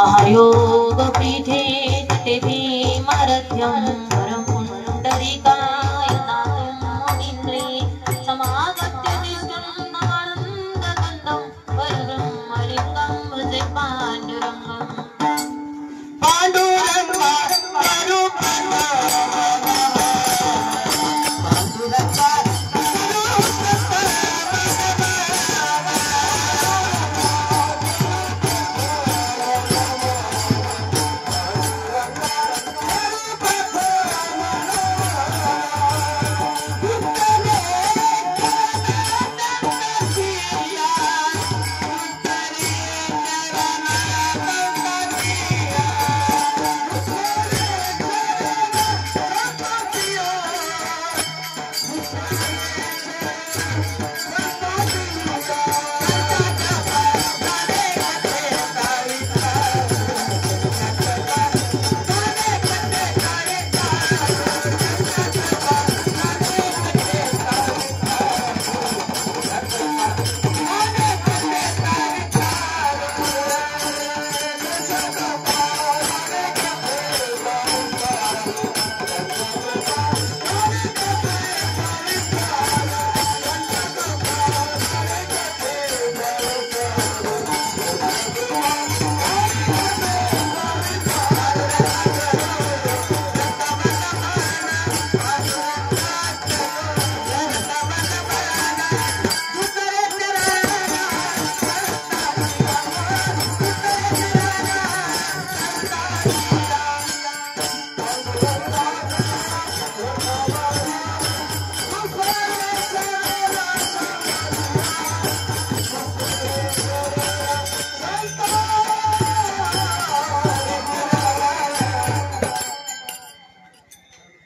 महायोग पीठे ते भीमारथ्यं वरपुंडरीकाय नाथं इंद्रे समागत्य तिष्ठन्नानन्दगन्धं परब्रह्मलिङ्गं भजे पाण्डुरङ्गम्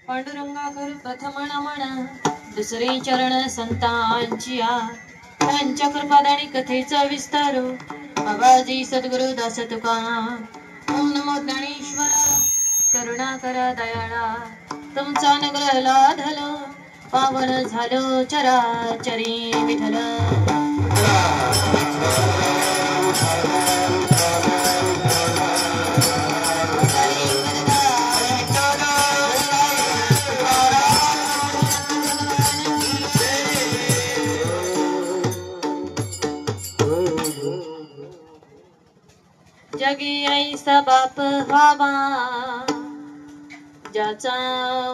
पांडुरंगाकर प्रथम नमन दुसरे चरण संतांची त्यांच्या कृपादानी कथेचा विस्तार बाबाजी सद्गुरु दास तुका ओम नमो ज्ञानेश्वर करुणा करा दयाळा तुमचा अनुग्रह लाधलो पावन झालो चराचरी विठ्ठल जगी ऐसा बाप व्हावा ज्याचा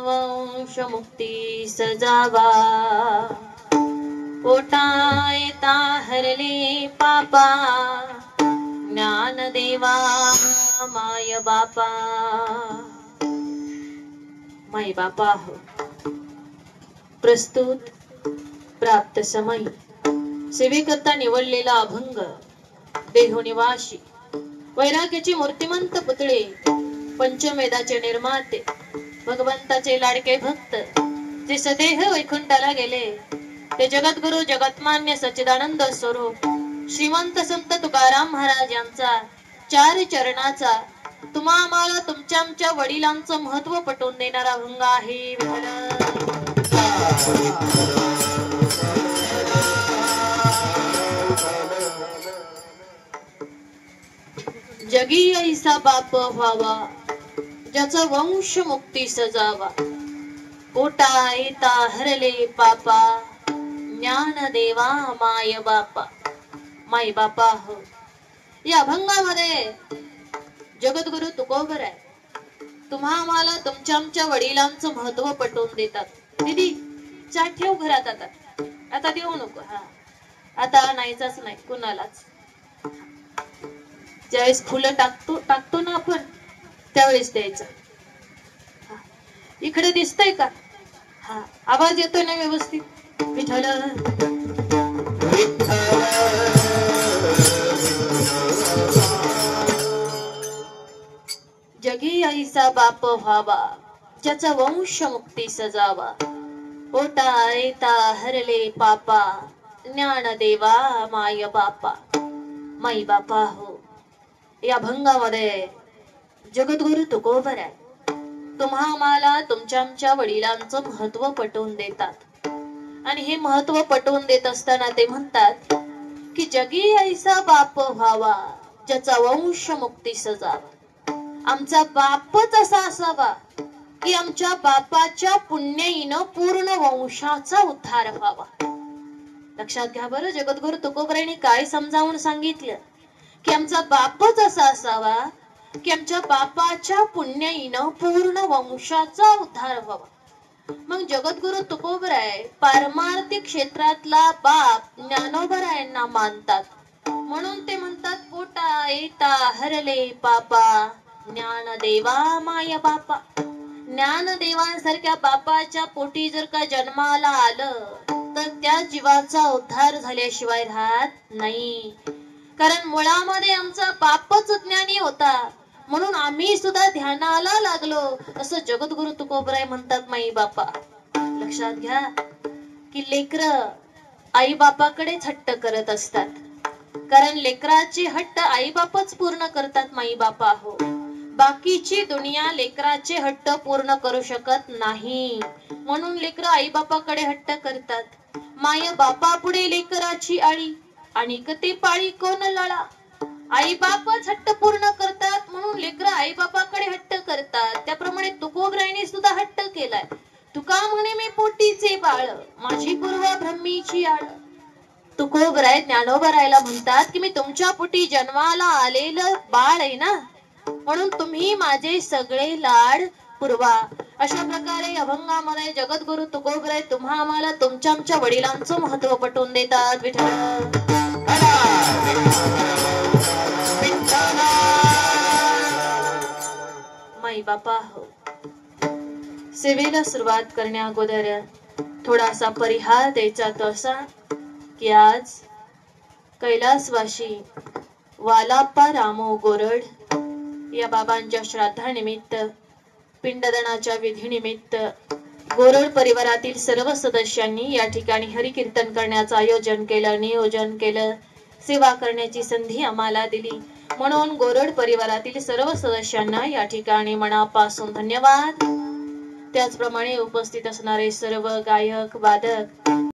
वंश मुक्ती सजावा पोटा येता हरले पापा ज्ञान देवा माय बापा माय बापा हो प्रस्तुत प्राप्त समय सेवेकरता निवडलेला अभंग देहोनिवासी वैराग्याची मूर्तिमंत पुतळे पंचमेदाचे निर्माते भगवंताचे लाडके भक्त जे सदेह वैकुंठाला गेले ते जगद्गुरु जगतमान्य सच्चिदानंद स्वरूप श्रीमंत संत तुकाराम महाराज यांचा चार चरणाचा तुम्हा आम्हाला तुमच्या आमच्या वडिलांचं महत्व पटवून देणारा अभंग आहे जगी ऐसा बाप व्हावा ज्याचा वंश मुक्ती सजावा पोटा येता हरले पापा ज्ञान देवा माय बापा माय बापा हो या अभंगामध्ये जगद्गुरु तुकोबर आहे तुम्हा आम्हाला तुमच्या आमच्या वडिलांचं महत्व पटवून देतात दीदी चहा ठेव घरात आता देऊ नको हा आता नाहीचाच नाही कुणालाच ज्यावेळेस फुलं टाकतो ना आपण त्यावेळेस द्यायचं इकडे दिसतंय का हा आवाज येतोय ना व्यवस्थित विठ्ठल जगी ऐसा बाप व्हावा ज्याचा वंश मुक्ती सजावा पोटा येता हरले पापा ज्ञान देवा माय बापा माई बापा हो या अभंगामध्ये जगद्गुरु तुकोबर आहे तुम्हा आम्हाला तुमच्या आमच्या वडिलांचं महत्व पटवून देतात आणि हे महत्व पटवून देत असताना ते म्हणतात की जगी ऐसा बाप व्हावा ज्याचा वंश मुक्तीस जावा. आमचा बापच असा असावा की आमच्या बापाच्या पुण्याईनं पूर्ण वंशाचा उद्धार व्हावा. लक्षात घ्या बरं, जगद्गुरु तुकोबरायांनी काय समजावून सांगितलं की आमचा बापच असा असावा की आमच्या बापाच्या पुण्याईनं पूर्ण वंशाचा उद्धार व्हावा. मग जगद्गुरु तुकोबराय पारमार्थिक क्षेत्रातला बाप ज्ञानोबरायांना मानतात. म्हणून ते म्हणतात, पोटा येता हरले पापा, ज्ञानदेवा माय बापा. ज्ञानदेवांसारख्या बापाच्या पोटी जर का जन्माला आलं तर त्या जीवाचा उद्धार झाल्याशिवाय राहत नाही. कारण मुळामध्ये आमचा बापच ज्ञानी होता, म्हणून आम्ही सुद्धा ध्यानाला लागलो, असं जगद्गुरु तुकोबराय म्हणतात माई बापा. लक्षात घ्या की लेकर आई बापाकडेच हट्ट करत असतात, कारण लेकराचे हट्ट आई बापच पूर्ण करतात माई बापा हो. बाकीची दुनिया लेकराचे हट्ट पूर्ण करू शकत नाही, म्हणून लेकर आई बापाकडे हट्ट करतात. माय बापा पुढे लेकराची आळी आणि कते पाळी कोण लळा. आई बापच हट्ट पूर्ण करतात, म्हणून लेकर आई बापाकडे हट्ट करतात. त्याप्रमाणे तुकोबरायांनी सुद्धा हट्ट केलाय. तुका म्हणे मी पोटीचे बाळ, माझी पूर्व ब्रह्मीची आळ. तुकोबराय ज्ञानोबरायला म्हणतात की मी तुमच्या पोटी जन्माला आलेलं बाळ आहे ना, म्हणून तुम्ही माझे सगळे लाड पुरवा. अशा प्रकारे अभंगामध्ये जगद्गुरु तुकोबराय तुम्हा आम्हाला तुमच्या आमच्या वडिलांचं महत्व पटवून देतात. विठ्ठल माई बापा हो, सेवेला सुरुवात करण्या अगोदर थोडासा परिहार द्यायचा तो असा की आज कैलासवाशी वालाप्पा रामो गोरड या बाबांच्या श्राद्धानिमित्त, पिंडदानाच्या विधीनिमित्त गोरड परिवारातील सर्व सदस्यांनी या ठिकाणी हरिकीर्तन करण्याचं आयोजन केलं, नियोजन केलं, सेवा करण्याची संधी आम्हाला दिली. म्हणून गोरड परिवारातील सर्व सदस्यांना या ठिकाणी मनापासून धन्यवाद. त्याचप्रमाणे उपस्थित असणारे सर्व गायक वादक